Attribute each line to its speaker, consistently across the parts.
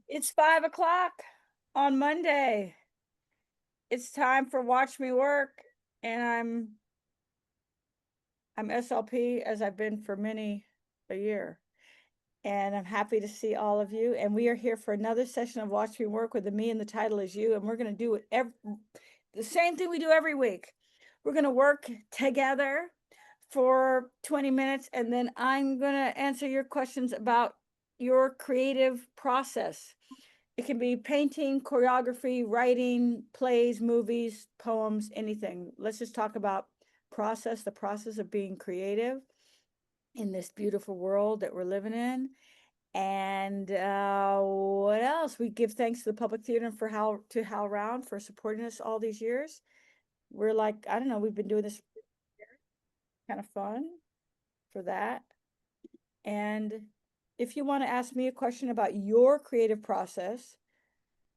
Speaker 1: It's 5 o'clock on Monday. It's time for Watch Me Work, and I'm SLP as I've been for many a year. And I'm happy to see all of you. And we are here for another session of Watch Me Work with the me and the title is you. And we're going to do it the same thing we do every week. We're going to work together for 20 minutes, and then I'm going to answer your questions about your creative process. It can be painting, choreography, writing, plays, movies, poems, anything. Let's just talk about the process of being creative in this beautiful world that we're living in. And what else? We give thanks to the Public Theater for HowlRound for supporting us all these years. We're like, I don't know, we've been doing this kind of fun for that. And if you want to ask me a question about your creative process,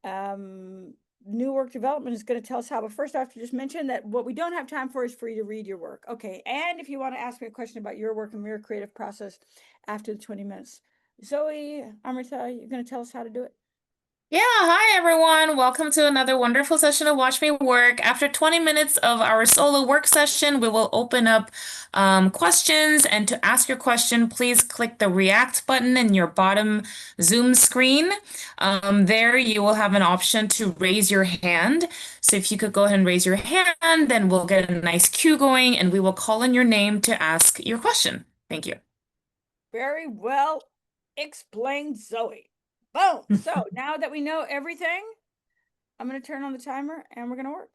Speaker 1: New Work Development is going to tell us how. But first, I have to just mention that what we don't have time for is for you to read your work. Okay. And if you want to ask me a question about your work and your creative process after the 20 minutes, Zoe, Amrita, you're going to tell us how to do it.
Speaker 2: Yeah, hi everyone. Welcome to another wonderful session of Watch Me Work. After 20 minutes of our solo work session, we will open up questions. And to ask your question, please click the React button in your bottom Zoom screen. There you will have an option to raise your hand. So if you could go ahead and raise your hand, then we'll get a nice queue going and we will call in your name to ask your question. Thank you.
Speaker 1: Very well explained, Zoe. Boom. So now that we know everything, I'm going to turn on the timer and we're going to work.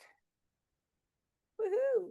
Speaker 1: Woohoo.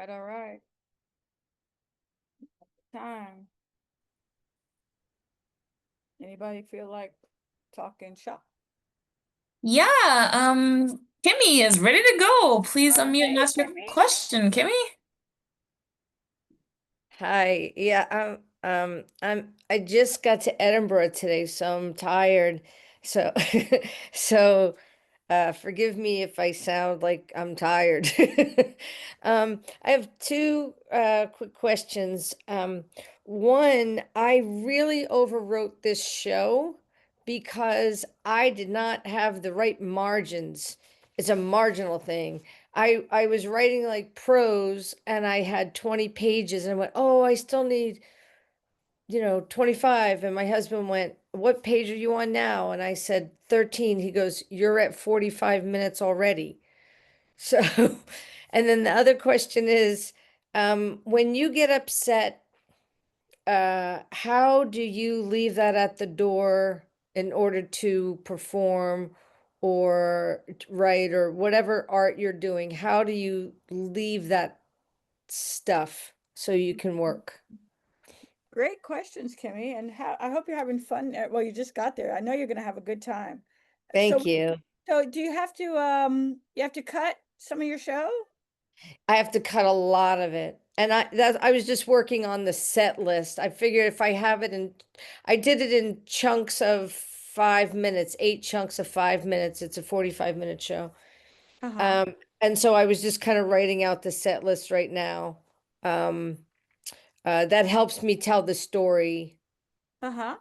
Speaker 1: All right. Time. Anybody feel like talking shop?
Speaker 2: Yeah, Kimmy is ready to go. Please unmute and
Speaker 1: Hey,
Speaker 2: ask your
Speaker 1: Kimmy.
Speaker 2: question, Kimmy.
Speaker 3: Hi. Yeah, I just got to Edinburgh today, so I'm tired. So so forgive me if I sound like I'm tired. I have two quick questions. One, I really overwrote this show because I did not have the right margins. It's a marginal thing. I was writing like prose and I had 20 pages and I went, "Oh, I still need, 25." And my husband went, "What page are you on now?" And I said, 13. He goes, "You're at 45 minutes already." So, and then the other question is, when you get upset, how do you leave that at the door in order to perform or write or whatever art you're doing? How do you leave that stuff so you can work?
Speaker 1: Great questions, Kimmy. And I hope you're having fun. Well, you just got there. I know you're going to have a good time. So,
Speaker 3: Thank you.
Speaker 1: so do you have to cut some of your show?
Speaker 3: I have to cut a lot of it. And I was just working on the set list. I figured if I have it in, I did it in chunks of 5 minutes, 8 chunks of 5 minutes. It's a 45-minute show.
Speaker 1: Uh-huh.
Speaker 3: And so I was just kind of writing out the set list right now. Um, that helps me tell the story.
Speaker 1: Uh-huh. Uh-huh.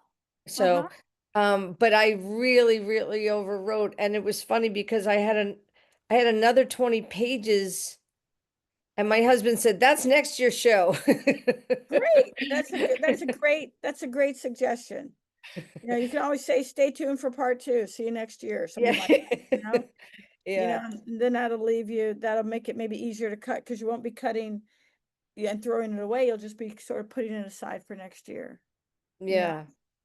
Speaker 3: So, but I really, really overwrote, and it was funny because I had another 20 pages, and my husband said, "That's next year's show."
Speaker 1: Great. That's a great suggestion. You can always say, stay tuned for part two. See you next year. Something
Speaker 3: Yeah.
Speaker 1: like that,
Speaker 3: Yeah.
Speaker 1: and then that'll make it maybe easier to cut because you won't be cutting and throwing it away. You'll just be sort of putting it aside for next year, you know.
Speaker 3: Yeah.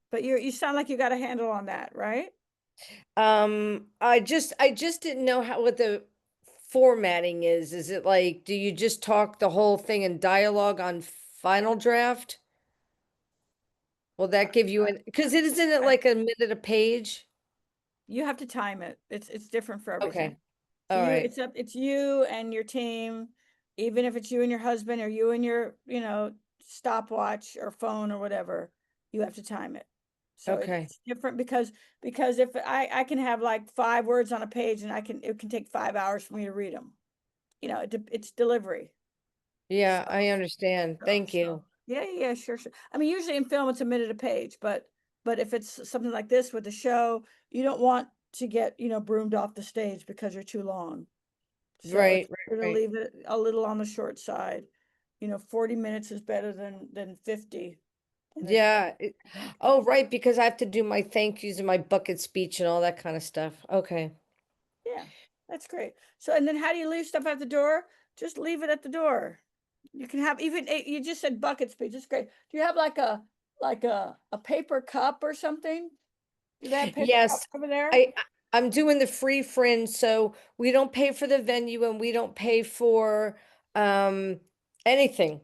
Speaker 1: But you sound like you got a handle on that, right?
Speaker 3: I just didn't know what the formatting is. Is it like, do you just talk the whole thing in dialogue on Final Draft? Will that give you because isn't it
Speaker 1: I-
Speaker 3: like a minute a page?
Speaker 1: You have to time it. It's different for everything.
Speaker 3: Okay.
Speaker 1: So
Speaker 3: All right.
Speaker 1: it's you and your team, even if it's you and your husband or you and your, stopwatch or phone or whatever, you have to time it. So
Speaker 3: Okay.
Speaker 1: it's different because if I can have like 5 words on a page and it can take 5 hours for me to read them. It's delivery.
Speaker 3: Yeah,
Speaker 1: So,
Speaker 3: I understand. Thank you.
Speaker 1: yeah, sure, sure. I mean, usually in film it's a minute a page, but if it's something like this with the show, you don't want to get, broomed off the stage because you're too long. So it's
Speaker 3: Right,
Speaker 1: better to
Speaker 3: right.
Speaker 1: leave it a little on the short side. 40 minutes is better than 50. And it's,
Speaker 3: Yeah. Oh, right, because I have to do my thank yous and my bucket speech and all that kind of stuff. Okay.
Speaker 1: yeah, that's great. So, and then how do you leave stuff at the door? Just leave it at the door. You can have even, you just said bucket speech. It's great. Do you have like a paper cup or something? Do they have paper cups
Speaker 3: Yes,
Speaker 1: over there?
Speaker 3: I'm doing the free fringe, so we don't pay for the venue and we don't pay for um anything.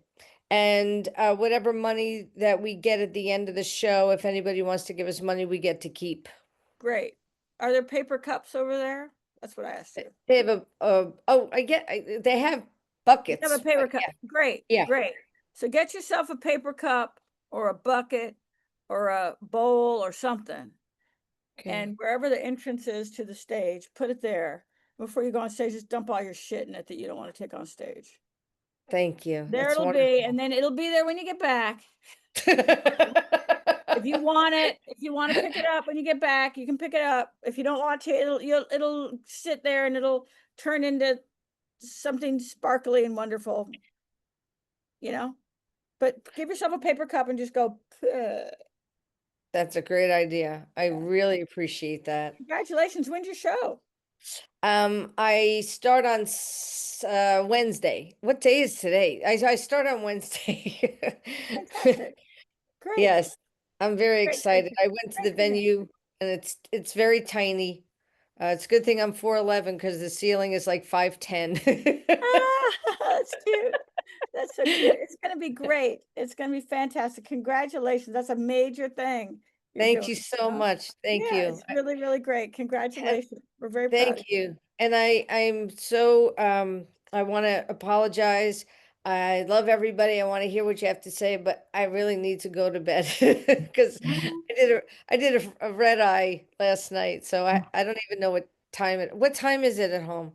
Speaker 3: And whatever money that we get at the end of the show, if anybody wants to give us money, we get to keep.
Speaker 1: Great. Are there paper cups over there? That's what I asked you.
Speaker 3: They have they have
Speaker 1: You have a
Speaker 3: buckets,
Speaker 1: paper
Speaker 3: but
Speaker 1: cup.
Speaker 3: yeah,
Speaker 1: Great,
Speaker 3: yeah.
Speaker 1: great. So get yourself a paper cup or a bucket or a bowl or something.
Speaker 3: Okay.
Speaker 1: And wherever the entrance is to the stage, put it there. Before you go on stage, just dump all your shit in it that you don't want to take on stage.
Speaker 3: Thank you.
Speaker 1: There
Speaker 3: That's
Speaker 1: it'll be,
Speaker 3: wonderful.
Speaker 1: and then it'll be there when you get back. If you want it, if you want to pick it up when you get back, you can pick it up. If you don't want to, it'll sit there and it'll turn into something sparkly and wonderful, you know? But give yourself a paper cup and just go, "Puh."
Speaker 3: That's a great idea. I really appreciate that.
Speaker 1: Congratulations, when's your show?
Speaker 3: I start on Wednesday. What day is today? I start on Wednesday.
Speaker 1: Fantastic. Great.
Speaker 3: Yes, I'm very
Speaker 1: Great, great,
Speaker 3: excited. I went to the
Speaker 1: great to hear.
Speaker 3: venue and it's very tiny. It's a good thing I'm 4'11" because the ceiling is like 5'10".
Speaker 1: Ah, that's cute. so cute. It's going to be great. It's going to be fantastic. Congratulations. That's a major thing you're
Speaker 3: Thank
Speaker 1: doing,
Speaker 3: you so
Speaker 1: know?
Speaker 3: much. Thank
Speaker 1: Yeah,
Speaker 3: you.
Speaker 1: it's really, really great. Congratulations. We're very proud of
Speaker 3: Thank you. And I'm so, I want to apologize. I love everybody. I want to hear what you have to say, but I really need to go to bed because I did a red eye last night. So I don't even know what time is it at home?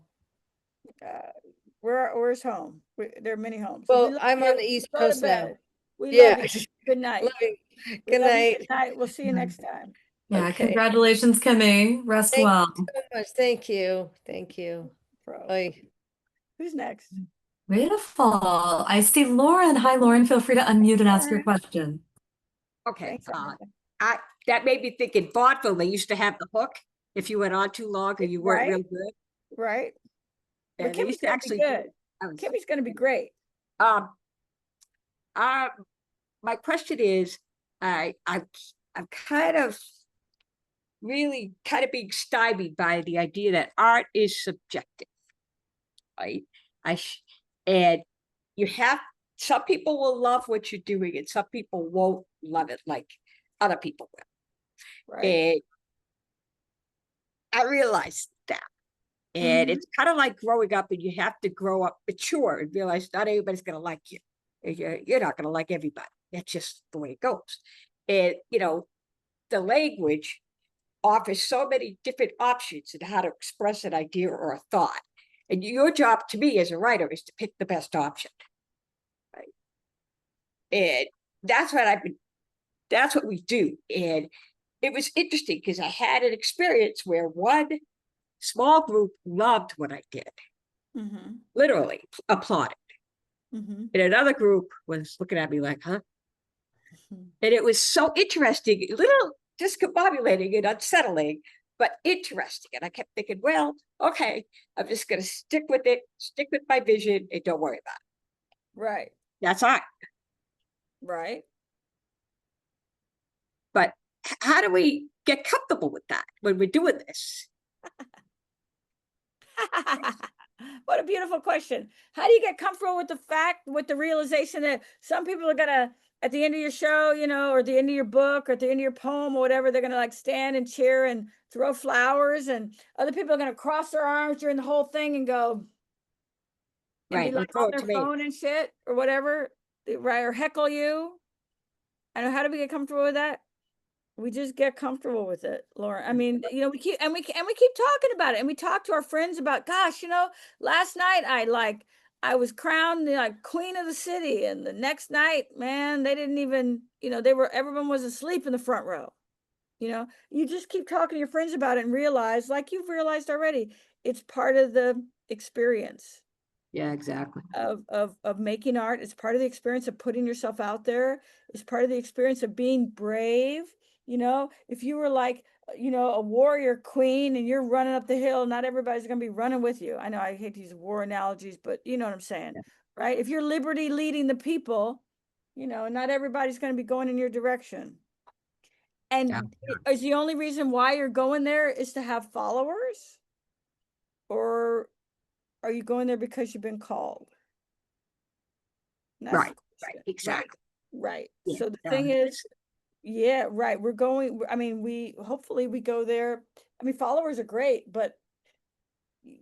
Speaker 1: Where's home? There are many homes. We
Speaker 3: Well,
Speaker 1: love
Speaker 3: I'm
Speaker 1: you.
Speaker 3: on the East
Speaker 1: Go to
Speaker 3: Coast now.
Speaker 1: bed. We
Speaker 3: Yeah.
Speaker 1: love you. Good night.
Speaker 3: Love you.
Speaker 1: We
Speaker 3: Good
Speaker 1: love you.
Speaker 3: night.
Speaker 1: Good night. We'll see you next time.
Speaker 4: Yeah,
Speaker 3: Okay.
Speaker 4: congratulations, Kimmy. Rest
Speaker 3: Thank
Speaker 4: well.
Speaker 3: you so much. Thank you. Thank you.
Speaker 1: Pro.
Speaker 3: Bye.
Speaker 1: Who's next?
Speaker 4: Beautiful. I see Lauren. Hi, Lauren. Feel free to unmute and ask your
Speaker 1: Lauren.
Speaker 4: question.
Speaker 5: Okay,
Speaker 1: Thanks, Amanda.
Speaker 5: that made me think in vaudeville, they used to have the hook if you went on too long or you weren't real
Speaker 1: Right.
Speaker 5: good.
Speaker 1: Right. But
Speaker 5: And they
Speaker 1: Kimmy's
Speaker 5: used to
Speaker 1: gonna
Speaker 5: actually
Speaker 1: be good.
Speaker 5: I was-
Speaker 1: Kimmy's gonna be great.
Speaker 5: Um, my question is, I'm kind of really kind of being stymied by the idea that art is subjective, right? And you have some people will love what you're doing, and some people won't love it like other people will.
Speaker 1: Right.
Speaker 5: And I realized that. And it's kind of like growing up, and you have to grow up mature and realize not everybody's going to like you. You're not going to like everybody. That's just the way it goes. And, the language offers so many different options in how to express an idea or a thought. And your job to me as a writer is to pick the best option. Right. And that's what we do. And it was interesting because I had an experience where one small group loved what I did, literally applauded. And another group was looking at me like, huh? And it was so interesting, a little discombobulating and unsettling, but interesting. And I kept thinking, well, okay, I'm just going to stick with it, stick with my vision, and don't worry about it.
Speaker 1: Right.
Speaker 5: That's art.
Speaker 1: Right.
Speaker 5: But how do we get comfortable with that when we're doing this?
Speaker 1: What a beautiful question. How do you get comfortable with the realization that some people are gonna, at the end of your show, or the end of your book or at the end of your poem or whatever, they're gonna like stand and cheer and throw flowers, and other people are gonna cross their arms during the whole thing and go and
Speaker 5: Right.
Speaker 1: be like on their phone and shit or whatever, right? Or heckle you. I know. How do we get comfortable with that? We just get comfortable with it, Lauren. I mean, we keep talking about it, and we talk to our friends about, gosh, last night I was crowned like queen of the city, and the next night, man, they didn't even, everyone was asleep in the front row. You just keep talking to your friends about it and realize, like you've realized already, it's part of the experience.
Speaker 5: Yeah, exactly.
Speaker 1: Of making art. It's part of the experience of putting yourself out there. It's part of the experience of being brave. If you were like, a warrior queen and you're running up the hill, not everybody's going to be running with you. I know I hate to use war analogies, but you know what I'm saying, right? If you're liberty leading the people, not everybody's going to be going in your direction. And is the only reason why you're going there is to have followers? Or are you going there because you've been called?
Speaker 5: Right, exactly.
Speaker 1: Right.
Speaker 5: Yeah,
Speaker 1: So the thing is, yeah, right. Hopefully we go there. Followers are great, but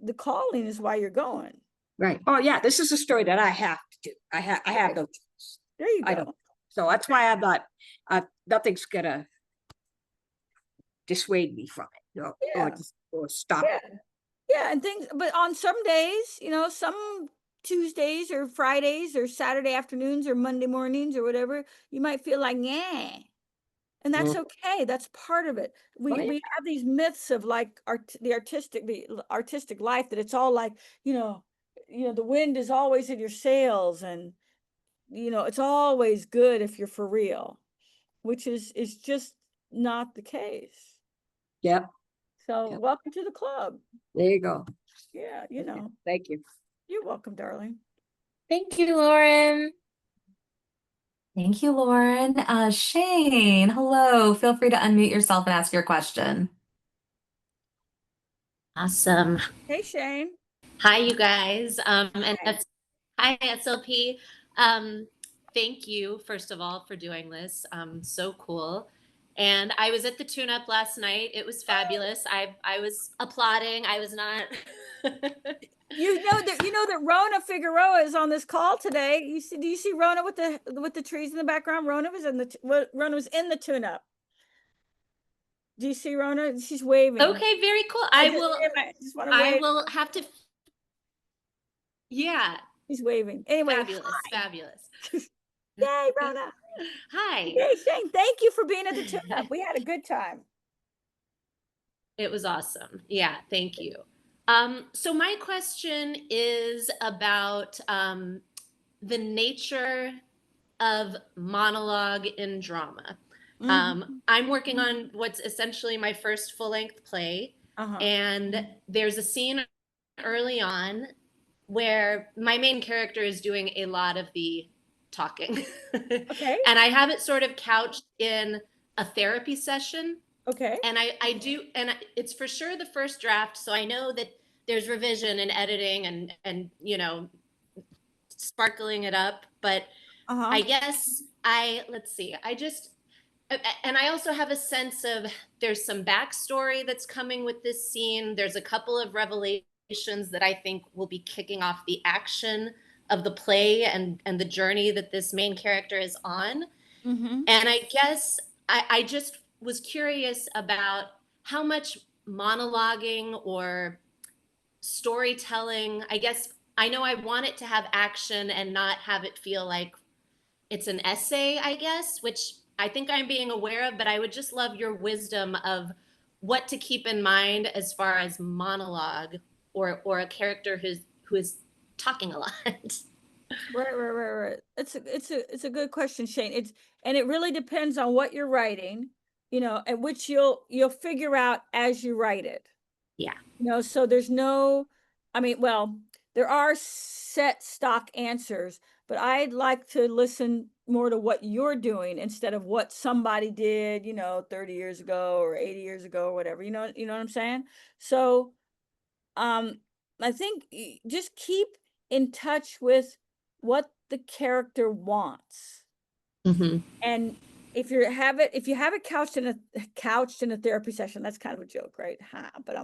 Speaker 1: the calling is why you're going.
Speaker 5: Right. Oh yeah, this is a story that I have to do. I have no choice.
Speaker 1: There you go.
Speaker 5: I don't. So that's why I'm not, nothing's gonna dissuade me from it, or stop it.
Speaker 1: Yeah, and but on some days, some Tuesdays or Fridays or Saturday afternoons or Monday mornings or whatever, you might feel like, yeah. And that's okay. That's part of it. We have these myths of like the artistic life, that it's all like, the wind is always in your sails, and it's always good if you're for real, which is just not the case.
Speaker 5: Yep.
Speaker 1: So welcome to the club.
Speaker 5: There you go.
Speaker 1: Yeah,
Speaker 5: Thank you.
Speaker 1: You're welcome, darling.
Speaker 2: Thank you, Lauren.
Speaker 4: Thank you, Lauren. Shane, hello. Feel free to unmute yourself and ask your question.
Speaker 6: Awesome.
Speaker 1: Hey, Shane.
Speaker 6: Hi, you guys. And
Speaker 1: Hi.
Speaker 6: that's hi, SLP. Thank you, first of all, for doing this. So cool. And I was at the tune-up last night. It was fabulous. I was applauding. I was not.
Speaker 1: You know that Rona Figueroa is on this call today. Do you see Rona with the trees in the background? Rona was in the tune-up. Do you see Rona? She's waving.
Speaker 6: Okay, very cool. I
Speaker 1: will
Speaker 6: will have to. Yeah.
Speaker 1: He's waving. Anyway,
Speaker 6: Fabulous, fabulous.
Speaker 1: Yay, Rona.
Speaker 6: Hi.
Speaker 1: Yay, Shane. Thank you for being at the tune-up. We had a good time.
Speaker 6: It was awesome. Yeah, thank you. So my question is about the nature of monologue in drama. I'm working on what's essentially my first full-length play, and there's a scene early on where my main character is doing a lot of the talking.
Speaker 1: Okay.
Speaker 6: And I have it sort of couched in a therapy session.
Speaker 1: Okay.
Speaker 6: And I do, and it's for sure the first draft, so I know that there's revision and editing and you know, sparkling it up. But I guess let's see, and I also have a sense of there's some backstory that's coming with this scene. There's a couple of revelations that I think will be kicking off the action of the play and the journey that this main character is on. And I guess I just was curious about how much monologuing or storytelling, I guess I know I want it to have action and not have it feel like it's an essay, I guess, which I think I'm being aware of, but I would just love your wisdom of what to keep in mind as far as monologue or a character who is talking a lot.
Speaker 1: Right. It's a good question, Shane. It really depends on what you're writing, you know, and which you'll figure out as you write it.
Speaker 6: Yeah.
Speaker 1: You know, so there's no, there are set stock answers, but I'd like to listen more to what you're doing instead of what somebody did, you know, 30 years ago or 80 years ago or whatever, you know what I'm saying? So, I think just keep in touch with what the character wants. And if you have it couched in a therapy session, that's kind of a joke, right? But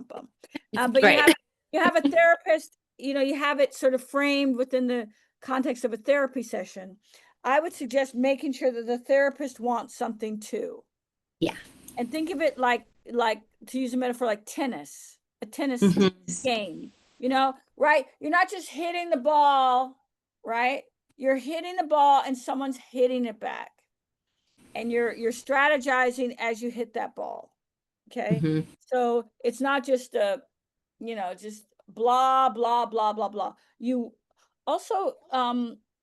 Speaker 6: Right.
Speaker 1: you have a therapist, you know, you have it sort of framed within the context of a therapy session. I would suggest making sure that the therapist wants something too.
Speaker 6: Yeah.
Speaker 1: And think of it like to use a metaphor, like tennis, a tennis game, you know, right? You're not just hitting the ball, right? You're hitting the ball and someone's hitting it back. And you're strategizing as you hit that ball. Okay. So it's not just just blah, blah, blah, blah, blah. You also,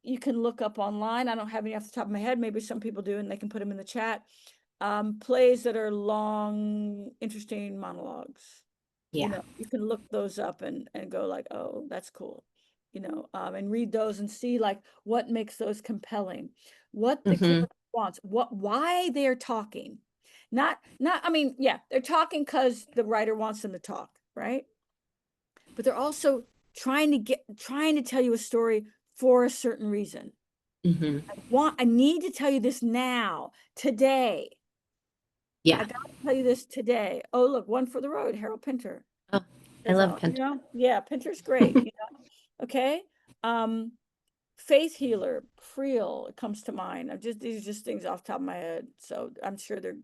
Speaker 1: you can look up online. I don't have any off the top of my head. Maybe some people do, and they can put them in the chat. Plays that are long, interesting monologues.
Speaker 6: Yeah.
Speaker 1: You know, you can look those up and go like, oh, that's cool. You know, and read those and see like what makes those compelling, what the character wants, why they're talking. They're talking because the writer wants them to talk, right? But they're also trying to tell you a story for a certain reason. I need to tell you this now, today.
Speaker 6: Yeah.
Speaker 1: I gotta tell you this today. Oh, look, One for the Road, Harold Pinter.
Speaker 6: Oh, I love Pinter.
Speaker 1: You know? Yeah, Pinter's great. You know? Okay. Faith Healer, Freel, it comes to mind. These are just things off the top of my head. So I'm sure there are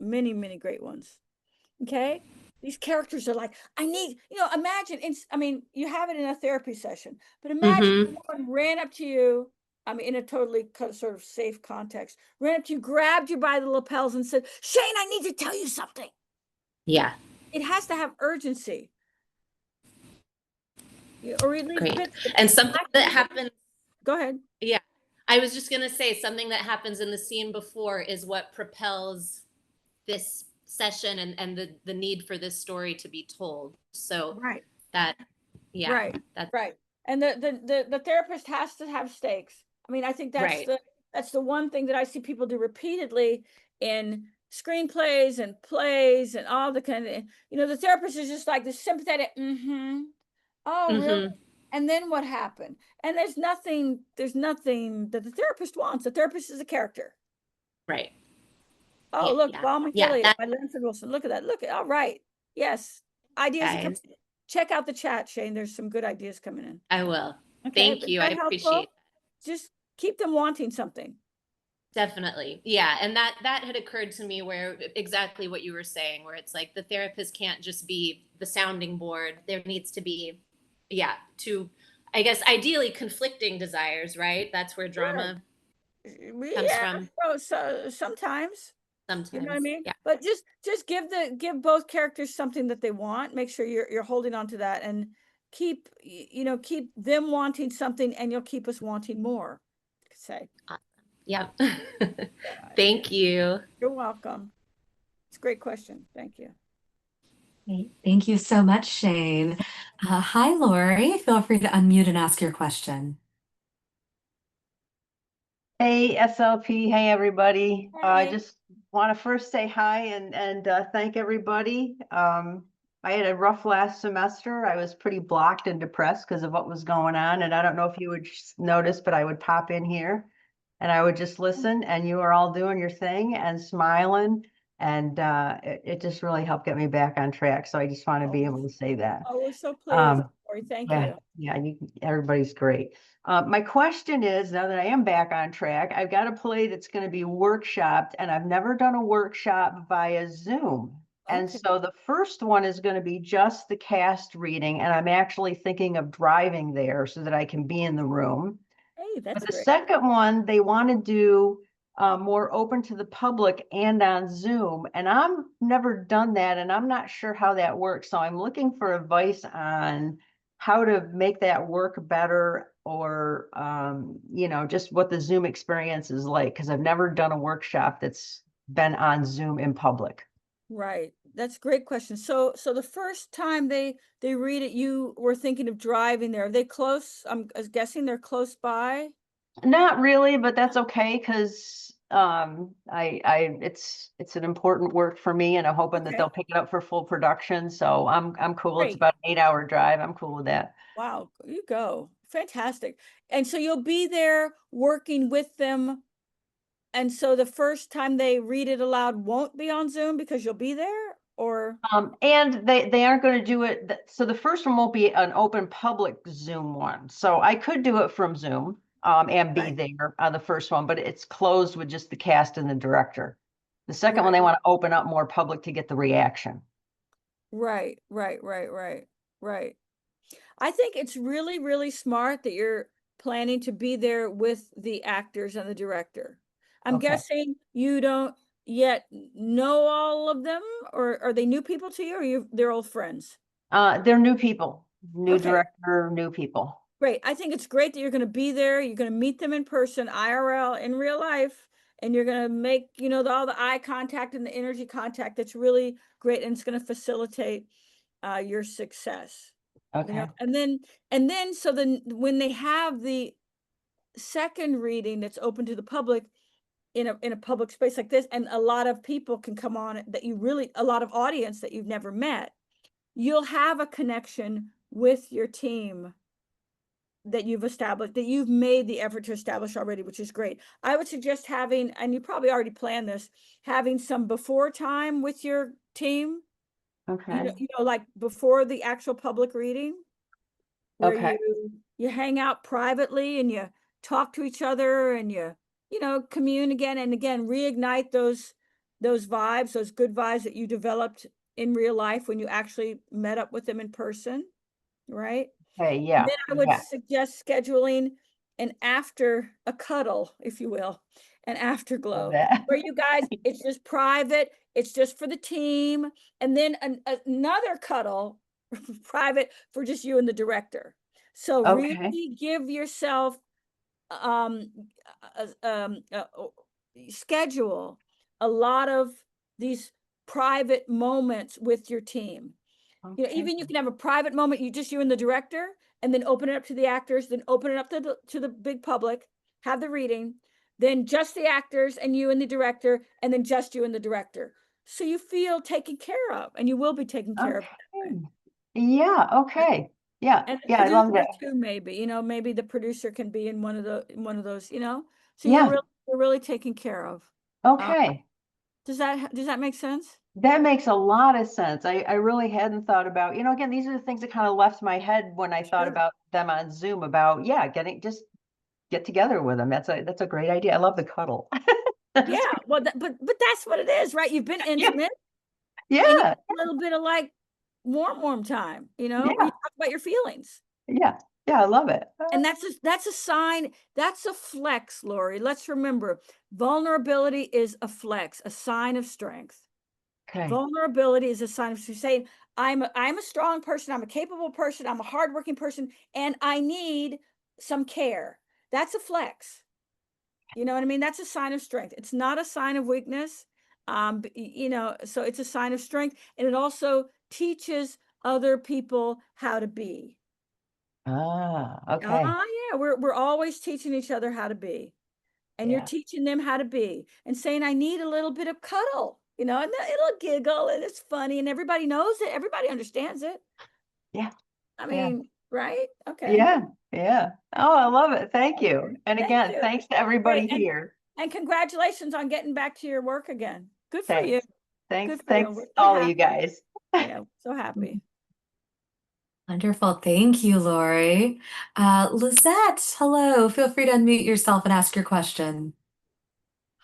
Speaker 1: many, many great ones. Okay. These characters are like, imagine, you have it in a therapy session, but imagine someone ran up to you, in a totally sort of safe context, ran up to you, grabbed you by the lapels and said, Shane, I need to tell you something.
Speaker 6: Yeah.
Speaker 1: It has to have urgency. Or at least
Speaker 6: Great. And something that happens.
Speaker 1: Go ahead.
Speaker 6: Yeah. I was just going to say something that happens in the scene before is what propels this session and the need for this story to be told. So
Speaker 1: right.
Speaker 6: That, yeah.
Speaker 1: Right.
Speaker 6: That's
Speaker 1: right. And the therapist has to have stakes. I think that's the one thing that I see people do repeatedly in screenplays and plays and all the kind of, the therapist is just like the sympathetic, oh, really? And then what happened? And there's nothing that the therapist wants. The therapist is a character.
Speaker 6: Right.
Speaker 1: Oh,
Speaker 6: Yeah,
Speaker 1: look,
Speaker 6: yeah.
Speaker 1: Balm and
Speaker 6: Yeah,
Speaker 1: Gilead
Speaker 6: that-
Speaker 1: by Linford Wilson. Look at that. Look at, all right. Yes. Ideas are coming.
Speaker 6: Guys.
Speaker 1: Check out the chat, Shane. There's some good ideas coming in.
Speaker 6: I will.
Speaker 1: Okay,
Speaker 6: Thank
Speaker 1: but
Speaker 6: you.
Speaker 1: that
Speaker 6: I
Speaker 1: helpful?
Speaker 6: appreciate that.
Speaker 1: Just keep them wanting something.
Speaker 6: Definitely. Yeah. And that had occurred to me where exactly what you were saying, where it's like the therapist can't just be the sounding board. There needs to be, I guess, ideally conflicting desires, right? That's where drama comes from.
Speaker 1: So sometimes.
Speaker 6: Sometimes.
Speaker 1: You know what I mean?
Speaker 6: Yeah.
Speaker 1: But just give both characters something that they want. Make sure you're holding on to that, and keep them wanting something, and you'll keep us wanting more. Say.
Speaker 6: Yeah. Thank you.
Speaker 1: You're welcome. It's a great question. Thank you.
Speaker 4: Great. Thank you so much, Shane. Hi, Lori. Feel free to unmute and ask your question.
Speaker 7: Hey, SLP. Hey, everybody. I
Speaker 1: Hey.
Speaker 7: just want to first say hi and thank everybody. I had a rough last semester. I was pretty blocked and depressed because of what was going on. And I don't know if you would notice, but I would pop in here and I would just listen, and you were all doing your thing and smiling. And it just really helped get me back on track. So I just want to be able to say that.
Speaker 1: Oh, we're so pleased. Lori, thank
Speaker 7: Yeah,
Speaker 1: you.
Speaker 7: yeah, everybody's great. My question is, now that I am back on track, I've got a play that's going to be workshopped, and I've never done a workshop via Zoom. And
Speaker 1: Okay.
Speaker 7: so the first one is going to be just the cast reading, and I'm actually thinking of driving there so that I can be in the room.
Speaker 1: Hey, that's
Speaker 7: But the
Speaker 1: great.
Speaker 7: second one, they want to do more open to the public and on Zoom. And I've never done that, and I'm not sure how that works. So I'm looking for advice on how to make that work better, or, just what the Zoom experience is like, because I've never done a workshop that's been on Zoom in public.
Speaker 1: Right. That's a great question. So the first time they read it, you were thinking of driving there. Are they close? I'm guessing they're close by.
Speaker 7: Not really, but that's okay, because it's an important work for me, and I'm hoping that
Speaker 1: Okay.
Speaker 7: they'll pick it up for full production. So I'm cool. It's
Speaker 1: Great.
Speaker 7: about an 8-hour drive. I'm cool with that.
Speaker 1: Wow, you go. Fantastic. And so you'll be there working with them. And so the first time they read it aloud won't be on Zoom because you'll be there, or?
Speaker 7: And they aren't going to do it. So the first one won't be an open public Zoom one. So I could do it from Zoom and be
Speaker 1: Right.
Speaker 7: there on the first one, but it's closed with just the cast and the director. The second one,
Speaker 1: Right.
Speaker 7: they want to open up more public to get the reaction.
Speaker 1: Right. I think it's really, really smart that you're planning to be there with the actors and the director. I'm
Speaker 7: Okay.
Speaker 1: guessing you don't yet know all of them, or are they new people to you, or they're old friends?
Speaker 7: They're new people, new
Speaker 1: Okay.
Speaker 7: director, new people.
Speaker 1: Great. I think it's great that you're going to be there. You're going to meet them in person, IRL, in real life, and you're going to make, all the eye contact and the energy contact. That's really great, and it's going to facilitate your success.
Speaker 7: Okay.
Speaker 1: And then so then when they have the second reading that's open to the public in a public space like this, and a lot of people can come on a lot of audience that you've never met, you'll have a connection with your team that you've established, that you've made the effort to establish already, which is great. I would suggest having, and you probably already planned this, having some before time with your team.
Speaker 7: Okay.
Speaker 1: Like before the actual public reading, where
Speaker 7: Okay.
Speaker 1: you hang out privately and you talk to each other and you commune again and again, reignite those vibes, those good vibes that you developed in real life when you actually met up with them in person, right?
Speaker 7: Hey, yeah.
Speaker 1: And then I would
Speaker 7: Yeah.
Speaker 1: suggest scheduling an after a cuddle, if you will, an afterglow,
Speaker 7: that.
Speaker 1: where you guys, it's just private, it's just for the team, and then another cuddle, private, for just you and the director. So
Speaker 7: Okay.
Speaker 1: really give yourself schedule a lot of these private moments with your team.
Speaker 7: Okay.
Speaker 1: Even you can have a private moment, you and the director, and then open it up to the actors, then open it up to the big public, have the reading, then just the actors and you and the director, and then just you and the director. So you feel taken care of, and you will be taken care of.
Speaker 7: Okay. Yeah, okay. Yeah.
Speaker 1: And the
Speaker 7: Yeah. I love
Speaker 1: producer
Speaker 7: that.
Speaker 1: too, maybe, you know, maybe the producer can be in one of those, you know, so
Speaker 7: Yeah.
Speaker 1: you're really taken care of.
Speaker 7: Okay.
Speaker 1: Does that make sense?
Speaker 7: That makes a lot of sense. I really hadn't thought about, you know, again, these are the things that kind of left my head when I thought
Speaker 1: Sure.
Speaker 7: about them on Zoom about, yeah, just get together with them. That's a great idea. I love the cuddle.
Speaker 1: Yeah, well, but that's what it is, right? You've been intimate, and you
Speaker 7: Yeah.
Speaker 1: have a little bit of like warm time, you know, where
Speaker 7: Yeah.
Speaker 1: you talk about your feelings.
Speaker 7: Yeah. Yeah. I love it.
Speaker 1: And that's a sign, that's a flex, Lori. Let's remember, vulnerability is a flex, a sign of strength.
Speaker 7: Okay.
Speaker 1: Vulnerability is a sign of saying, I'm a strong person, I'm a capable person, I'm a hardworking person, and I need some care. That's a flex. You know what I mean? That's a sign of strength. It's not a sign of weakness. You know, so it's a sign of strength, and it also teaches other people how to be.
Speaker 7: Okay.
Speaker 1: Yeah, we're always teaching each other how to be, and you're
Speaker 7: Yeah.
Speaker 1: teaching them how to be, and saying, I need a little bit of cuddle, you know, and it'll giggle, and it's funny, and everybody knows it, everybody understands it.
Speaker 7: Yeah.
Speaker 1: I
Speaker 7: Yeah.
Speaker 1: mean, right? Okay.
Speaker 7: Yeah. Yeah. Oh, I love it. Thank you. And
Speaker 1: Thank
Speaker 7: again,
Speaker 1: you.
Speaker 7: thanks to everybody
Speaker 1: Great.
Speaker 7: here.
Speaker 1: And congratulations on getting back to your work again. Good for you.
Speaker 7: Thanks.
Speaker 1: Good for you.
Speaker 7: Thanks
Speaker 1: We're so
Speaker 7: all of you
Speaker 1: happy.
Speaker 7: guys.
Speaker 1: Yeah, so happy.
Speaker 4: Wonderful. Thank you, Lori. Lizette, hello. Feel free to unmute yourself and ask your question.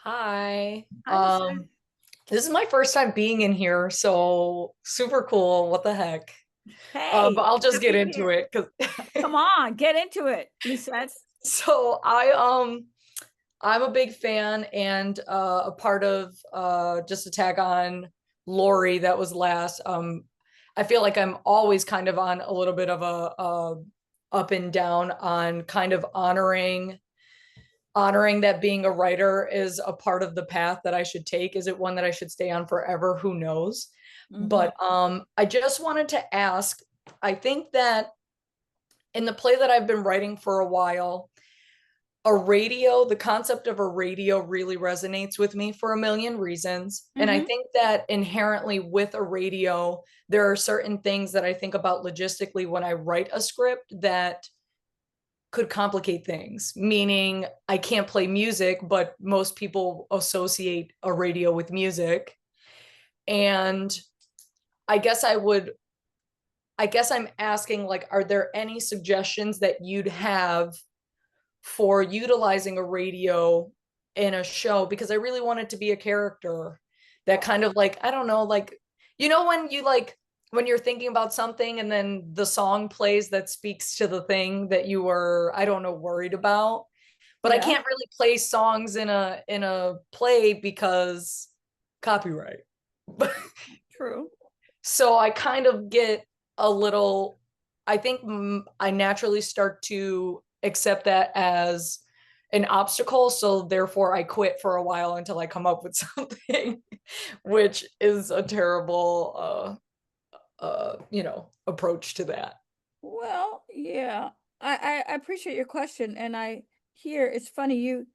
Speaker 8: Hi.
Speaker 1: Hi, Lisa.
Speaker 8: This is my first time being in here, so super cool. What the heck?
Speaker 1: Hey,
Speaker 8: But I'll just get
Speaker 1: happy
Speaker 8: into
Speaker 1: here.
Speaker 8: it because
Speaker 1: Come on, get into it, Lisette.
Speaker 8: so I'm a big fan and a part of just to tag on Lori that was last. I feel like I'm always kind of on a little bit of a up and down on kind of honoring that being a writer is a part of the path that I should take. Is it one that I should stay on forever? Who knows? But I just wanted to ask, I think that in the play that I've been writing for a while, the concept of a radio really resonates with me for a million reasons. And I think that inherently with a radio, there are certain things that I think about logistically when I write a script that could complicate things, meaning I can't play music, but most people associate a radio with music. And I guess I'm asking, like, are there any suggestions that you'd have for utilizing a radio in a show? Because I really want it to be a character that kind of like, I don't know, like, you know, when you're thinking about something and then the song plays that speaks to the thing that you were, I don't know, worried about. But I can't really play songs in a play because copyright.
Speaker 1: True.
Speaker 8: So I kind of get a little, I think I naturally start to accept that as an obstacle. So therefore I quit for a while until I come up with something, which is a terrible, approach to that.
Speaker 1: Well, yeah, I appreciate your question, and I hear it's funny you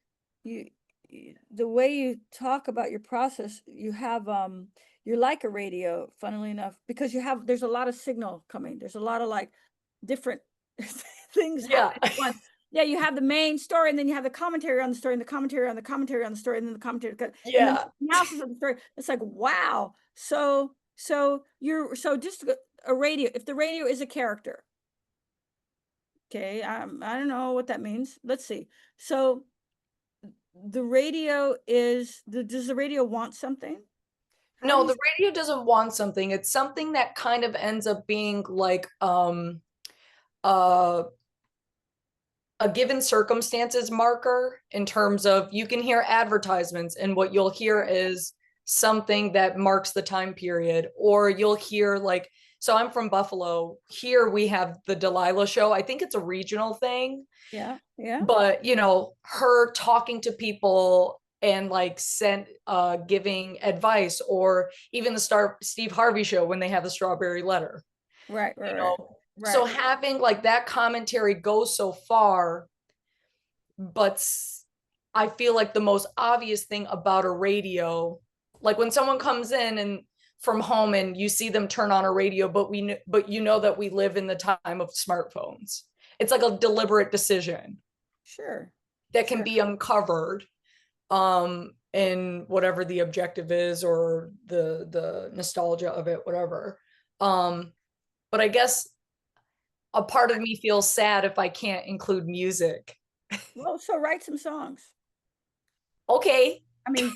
Speaker 1: the way you talk about your process, you have you're like a radio, funnily enough, because there's a lot of signal coming. There's a lot of like different things happening at once. Yeah, you have the main story, and then you have the commentary on the story, and the commentary on the commentary on the story, and then the commentary, and then the analysis of the story. It's like, wow. So just a radio, if the radio is a character, okay, I don't know what that means. Let's see. So the radio does the radio want something?
Speaker 8: No, the radio doesn't want something. It's something that kind of ends up being like a given circumstances marker, in terms of you can hear advertisements and what you'll hear is something that marks the time period, or you'll hear like, so I'm from Buffalo. Here we have the Delilah show. I think it's a regional thing.
Speaker 1: Yeah.
Speaker 8: But her talking to people and like giving advice, or even the Steve Harvey show when they have the Strawberry Letter.
Speaker 1: Right.
Speaker 8: So having like that commentary goes so far, but I feel like the most obvious thing about a radio, like when someone comes in and from home and you see them turn on a radio, but you know that we live in the time of smartphones. It's like a deliberate decision.
Speaker 1: Sure.
Speaker 8: That can be uncovered in whatever the objective is, or the nostalgia of it, whatever. But I guess a part of me feels sad if I can't include music.
Speaker 1: Well, so write some songs.
Speaker 8: Okay.
Speaker 1: I mean,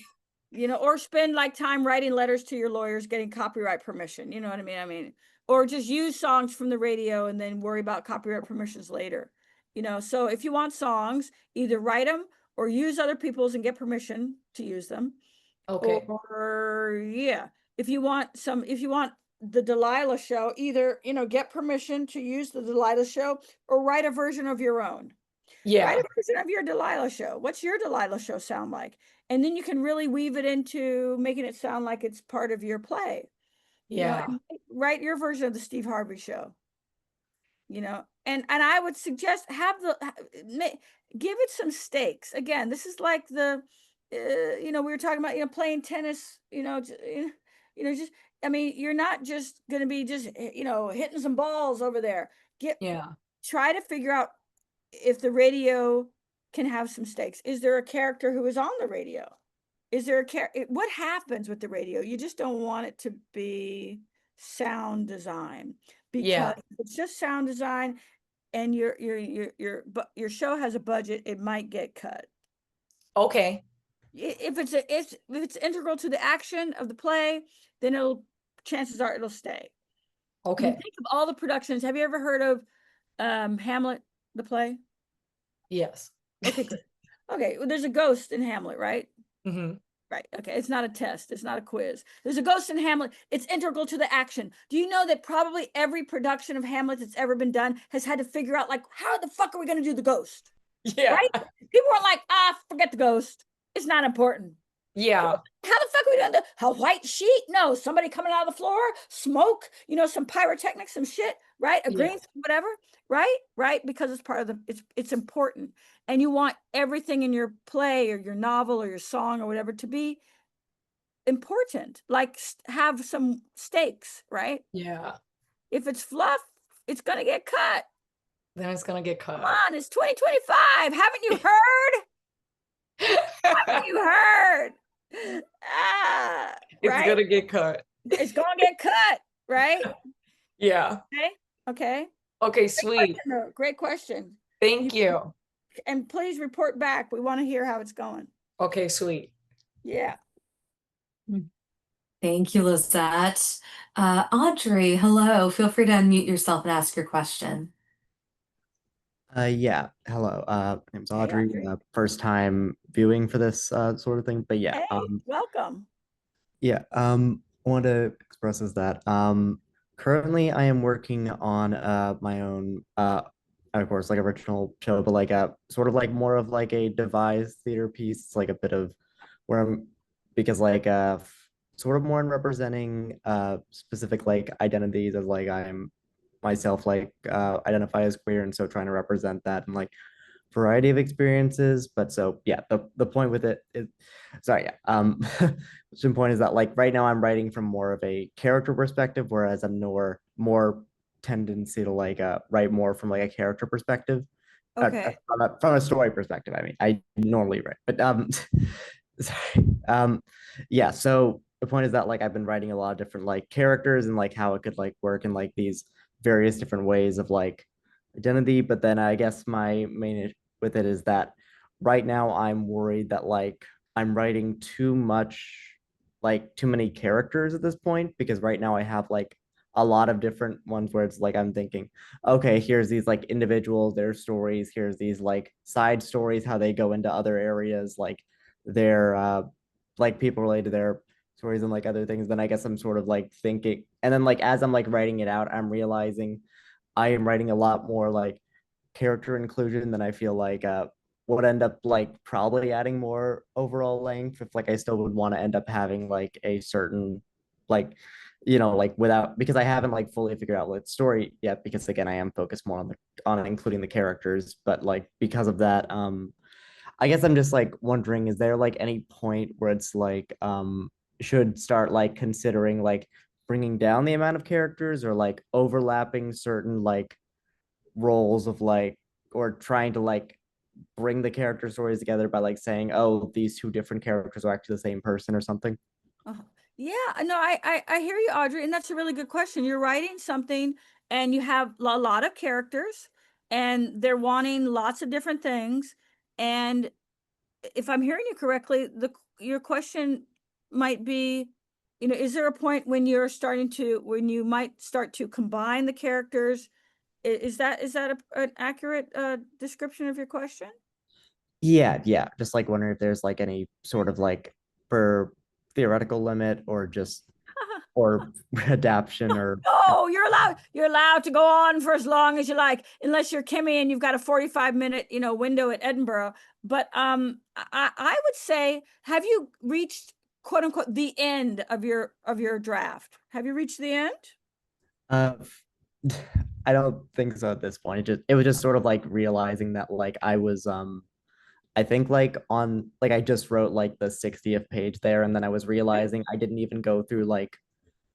Speaker 1: you know, or spend like time writing letters to your lawyers, getting copyright permission. You know what I mean? I mean, or just use songs from the radio and then worry about copyright permissions later. You know, so if you want songs, either write them or use other people's and get permission to use them.
Speaker 8: Okay.
Speaker 1: Or yeah, if you want the Delilah show, either, you know, get permission to use the Delilah show or write a version of your own.
Speaker 8: Yeah.
Speaker 1: Write a version of your Delilah show. What's your Delilah show sound like? And then you can really weave it into making it sound like it's part of your play.
Speaker 8: Yeah.
Speaker 1: You know, write your version of the Steve Harvey show. You know, and I would suggest give it some stakes. Again, this is like the you know, we were talking about, you know, playing tennis, you know, just, I mean, you're not just going to be just, you know, hitting some balls over there. Try to figure out if the radio can have some stakes. Is there a character who is on the radio? Is there what happens with the radio? You just don't want it to be sound design, because it's just sound design and your show has a budget, it might get cut.
Speaker 8: Okay.
Speaker 1: If it's integral to the action of the play, then chances are it'll stay.
Speaker 8: Okay.
Speaker 1: Think of all the productions. Have you ever heard of Hamlet, the play?
Speaker 8: Yes.
Speaker 1: Okay, good. Okay, well, there's a ghost in Hamlet, right?
Speaker 8: Mm-hmm.
Speaker 1: Right. Okay. It's not a test. It's not a quiz. There's a ghost in Hamlet. It's integral to the action. Do you know that probably every production of Hamlet that's ever been done has had to figure out, like, how the fuck are we going to do the ghost?
Speaker 8: Yeah.
Speaker 1: Right? People are like, forget the ghost. It's not important.
Speaker 8: Yeah.
Speaker 1: How the fuck are we doing a white sheet? No, somebody coming out of the floor, smoke, you know, some pyrotechnics, some shit, right? A green, whatever, right? Right? Because it's part of it's important. And you want everything in your play or your novel or your song or whatever to be important, like have some stakes, right?
Speaker 8: Yeah.
Speaker 1: If it's fluff, it's going to get cut.
Speaker 8: Then it's going to get cut.
Speaker 1: Come on, it's 2025. Haven't you heard? Haven't you heard?
Speaker 8: It's going to get cut.
Speaker 1: It's going to get cut, right?
Speaker 8: Yeah.
Speaker 1: Okay.
Speaker 8: Okay, sweet.
Speaker 1: Great question.
Speaker 8: Thank you.
Speaker 1: And please report back. We want to hear how it's going.
Speaker 8: Okay, sweet.
Speaker 1: Yeah.
Speaker 4: Thank you, Lizette. Audrey, hello. Feel free to unmute yourself and ask your question.
Speaker 9: Yeah, hello. My name's Audrey.
Speaker 1: Audrey.
Speaker 9: First time viewing for this sort of thing, but yeah.
Speaker 1: Hey, welcome.
Speaker 9: Yeah, I want to express is that currently I am working on my own of course, like original show, but like a sort of like more of like a devised theater piece. It's like a bit of where I'm, because like sort of more in representing specific like identities, as like I'm myself like identify as queer, and so trying to represent that in like variety of experiences. But so yeah, the point with it is, sorry, yeah, the point is that like right now I'm writing from more of a character perspective, whereas I'm more tendency to like write more from like a character perspective.
Speaker 1: Okay.
Speaker 9: From a story perspective, I mean, I normally write, but sorry. Yeah, so the point is that like I've been writing a lot of different like characters and like how it could like work in like these various different ways of like identity. But then I guess my main issue with it is that right now I'm worried that like I'm writing too many characters at this point, because right now I have like a lot of different ones where it's like I'm thinking, okay, here's these like individuals, their stories, here's these like side stories, how they go into other areas, like their like people related to their stories and like other things. Then I guess I'm sort of like thinking, and then like as I'm like writing it out, I'm realizing I am writing a lot more like character inclusion than I feel like would end up like probably adding more overall length, if like I still would want to end up having like a certain like, you know, like without, because I haven't like fully figured out the story yet, because again I am focused more on including the characters. But like because of that, I guess I'm just like wondering, is there like any point where it's like should start like considering like bringing down the amount of characters or like overlapping certain like roles of like or trying to like bring the character stories together by like saying, oh, these two different characters are actually the same person or something.
Speaker 1: Yeah, no, I hear you, Audrey, and that's a really good question. You're writing something and you have a lot of characters and they're wanting lots of different things. And if I'm hearing you correctly, your question might be, is there a point when when you might start to combine the characters? Is that an accurate description of your question?
Speaker 9: Yeah. Just like wondering if there's like any sort of like for theoretical limit or just or adaption or
Speaker 1: No, you're allowed to go on for as long as you like, unless you're Kimmy and you've got a 45-minute, window at Edinburgh. But I would say, have you reached quote unquote the end of your draft? Have you reached the end?
Speaker 9: uh I don't think so at this point. It was just sort of like realizing that like I was I think like on like I just wrote like the 60th page there, and then I was realizing I didn't even go through like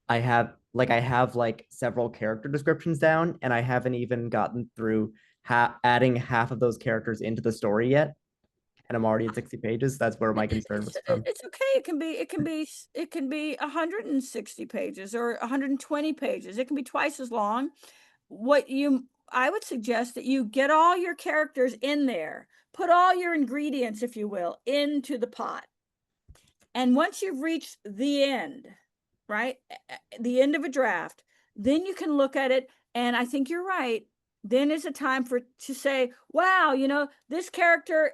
Speaker 9: I have like several character descriptions down, and I haven't even gotten through adding half of those characters into the story yet, and I'm already at 60 pages. That's where my concern was from.
Speaker 1: It's okay. It can be 160 pages or 120 pages. It can be twice as long. I would suggest that you get all your characters in there, put all your ingredients, if you will, into the pot. And once you've reached the end, right, the end of a draft, then you can look at it. And I think you're right. Then is a time to say, wow, this character,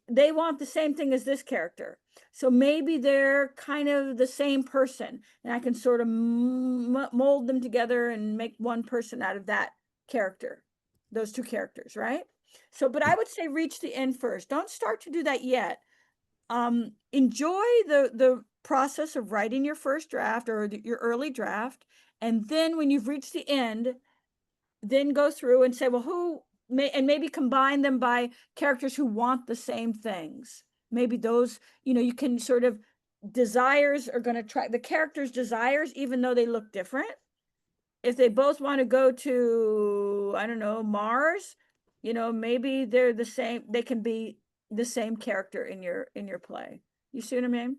Speaker 1: they want the same thing as this character. So maybe they're kind of the same person, and I can sort of mold them together and make one person out of that character, those two characters, right? So, but I would say reach the end first. Don't start to do that yet. Enjoy the process of writing your first draft or your early draft, and then when you've reached the end, then go through and say, well, maybe combine them by characters who want the same things. Maybe those, you can sort of desires are going to try the characters' desires, even though they look different. If they both want to go to, I don't know, Mars, maybe they're the same. They can be the same character in your play. You see what I mean?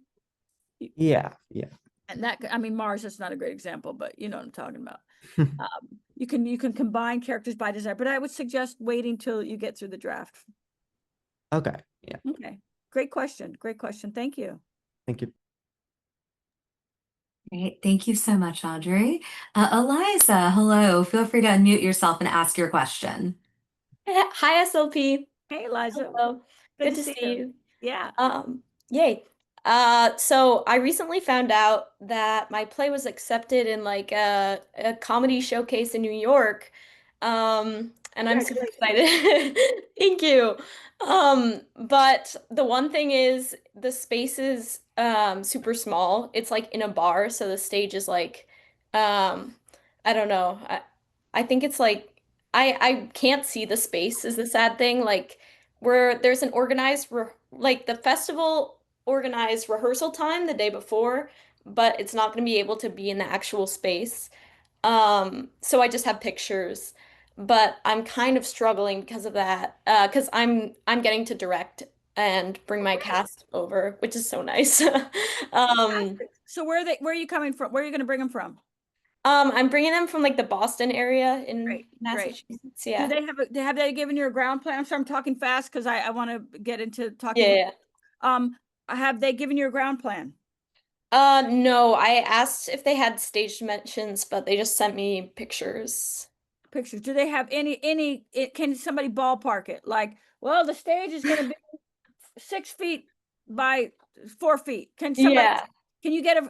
Speaker 9: Yeah.
Speaker 1: And Mars is not a great example, but you know what I'm talking about. You can combine characters by desire, but I would suggest waiting till you get through the draft.
Speaker 9: Okay. Yeah.
Speaker 1: Okay. Great question. Thank you.
Speaker 9: Thank you.
Speaker 4: Great. Thank you so much, Audrey. Eliza, hello. Feel free to unmute yourself and ask your question.
Speaker 10: Hi, SLP.
Speaker 1: Hey, Eliza.
Speaker 10: Hello. Good to see you.
Speaker 1: Yeah.
Speaker 10: Yay. So I recently found out that my play was accepted in like a comedy showcase in New York. And I'm super excited. Thank you. But the one thing is the space is super small. It's like in a bar, so the stage is like I don't know. I think it's like I can't see the space is the sad thing. Like where there's an organized like the festival organized rehearsal time the day before, but it's not going to be able to be in the actual space. So I just have pictures, but I'm kind of struggling because of that. Because I'm getting to direct and bring my cast over, which is so nice.
Speaker 1: So where are you coming from? Where are you going to bring them from?
Speaker 10: I'm bringing them from like the Boston area in
Speaker 1: Great.
Speaker 10: Massachusetts. Yeah.
Speaker 1: Have they given you a ground plan? I'm sorry, I'm talking fast because I want to get into talking.
Speaker 10: Yeah.
Speaker 1: Have they given you a ground plan?
Speaker 10: No, I asked if they had stage dimensions, but they just sent me pictures.
Speaker 1: Pictures. Do they have any, can somebody ballpark it? Like, well, the stage is going to be 6 feet by 4 feet. Can you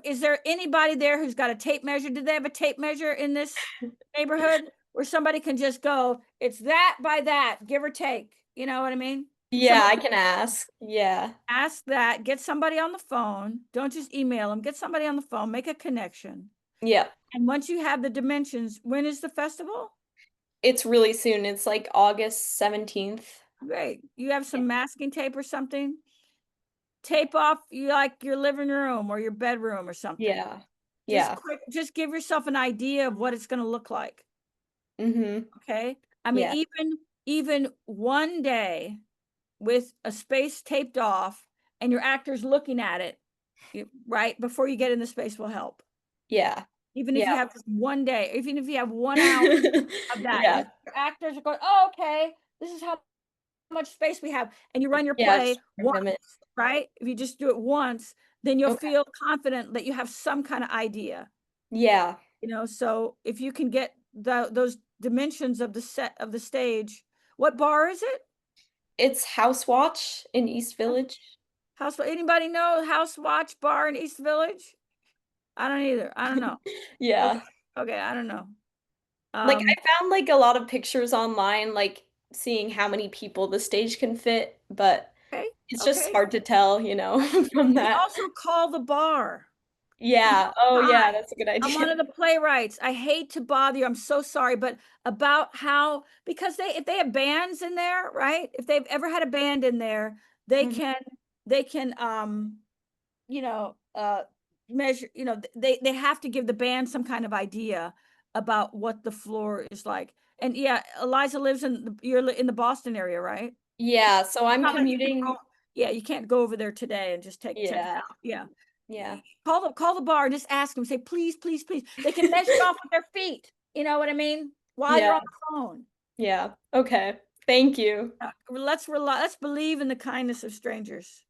Speaker 1: is there anybody there who's got a tape measure? Did they have a tape measure in this neighborhood where somebody can just go, it's that by that, give or take? You know what I mean?
Speaker 10: Yeah, I can ask. Yeah.
Speaker 1: Ask that, get somebody on the phone. Don't just email them, get somebody on the phone, make a connection.
Speaker 10: Yeah.
Speaker 1: And once you have the dimensions, when is the festival?
Speaker 10: It's really soon. It's like August 17th.
Speaker 1: Great. You have some masking tape or something? tape off your living room or your bedroom or something.
Speaker 10: Yeah.
Speaker 1: Just
Speaker 10: Yeah.
Speaker 1: just give yourself an idea of what it's going to look like.
Speaker 10: Mm-hmm.
Speaker 1: Okay. I mean,
Speaker 10: Yeah.
Speaker 1: even one day with a space taped off and your actors looking at it, right before you get in the space will help.
Speaker 10: Yeah.
Speaker 1: Even if you
Speaker 10: Yeah.
Speaker 1: have just one day, even if you have 1 hour of that,
Speaker 10: Yeah.
Speaker 1: your actors are going, oh, okay, this is how much space we have. And you run your
Speaker 10: Yeah,
Speaker 1: play
Speaker 10: just rhythm it.
Speaker 1: once, right? If you just do it once, then you'll
Speaker 10: Okay.
Speaker 1: feel confident that you have some kind of idea.
Speaker 10: Yeah.
Speaker 1: So if you can get those dimensions of the set of the stage, what bar is it?
Speaker 10: It's House Watch in East Village.
Speaker 1: Anybody know House Watch Bar in East Village? I don't either. I don't know.
Speaker 10: Yeah.
Speaker 1: Okay, I don't know.
Speaker 10: Like I found like a lot of pictures online, like seeing how many people the stage can fit, but
Speaker 1: Okay,
Speaker 10: it's just hard to tell, from
Speaker 1: You
Speaker 10: that.
Speaker 1: also call the bar.
Speaker 10: Yeah. Oh yeah,
Speaker 1: Hi,
Speaker 10: that's a good
Speaker 1: I'm one
Speaker 10: idea.
Speaker 1: of the playwrights. I hate to bother you. I'm so sorry, but about how, because if they have bands in there, right? If they've ever had a band in there, they
Speaker 10: Mhm.
Speaker 1: can measure, they have to give the band some kind of idea about what the floor is like. And yeah, Eliza lives you're in the Boston area, right?
Speaker 10: Yeah, so I'm
Speaker 1: Not gonna-
Speaker 10: commuting.
Speaker 1: Yeah, you can't go over there today and just check it
Speaker 10: Yeah.
Speaker 1: out. Yeah.
Speaker 10: Yeah.
Speaker 1: Call the bar and just ask them, say, please, please, please. They can measure off with their feet. You know what I mean? While you're
Speaker 10: Yeah.
Speaker 1: on the phone.
Speaker 10: Yeah. Okay. Thank you.
Speaker 1: Let's believe in the kindness of strangers.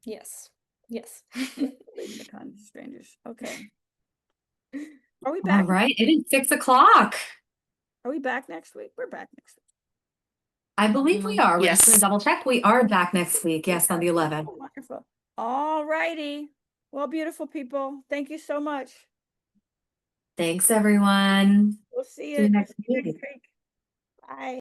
Speaker 10: Yes. Yes.
Speaker 1: Believe in the kindness of strangers. Okay. Are we
Speaker 4: All
Speaker 1: back?
Speaker 4: right, it is 6 o'clock.
Speaker 1: Are we back next week? We're back next week.
Speaker 4: I believe we are. We're just going
Speaker 2: Yes.
Speaker 4: to double check. We are back next week. Yes, on the 11th.
Speaker 1: Oh, wonderful. All righty. Well, beautiful people. Thank you so much.
Speaker 4: Thanks, everyone.
Speaker 1: We'll see
Speaker 4: See you
Speaker 1: you
Speaker 4: next
Speaker 1: next
Speaker 4: week.
Speaker 1: week. Bye.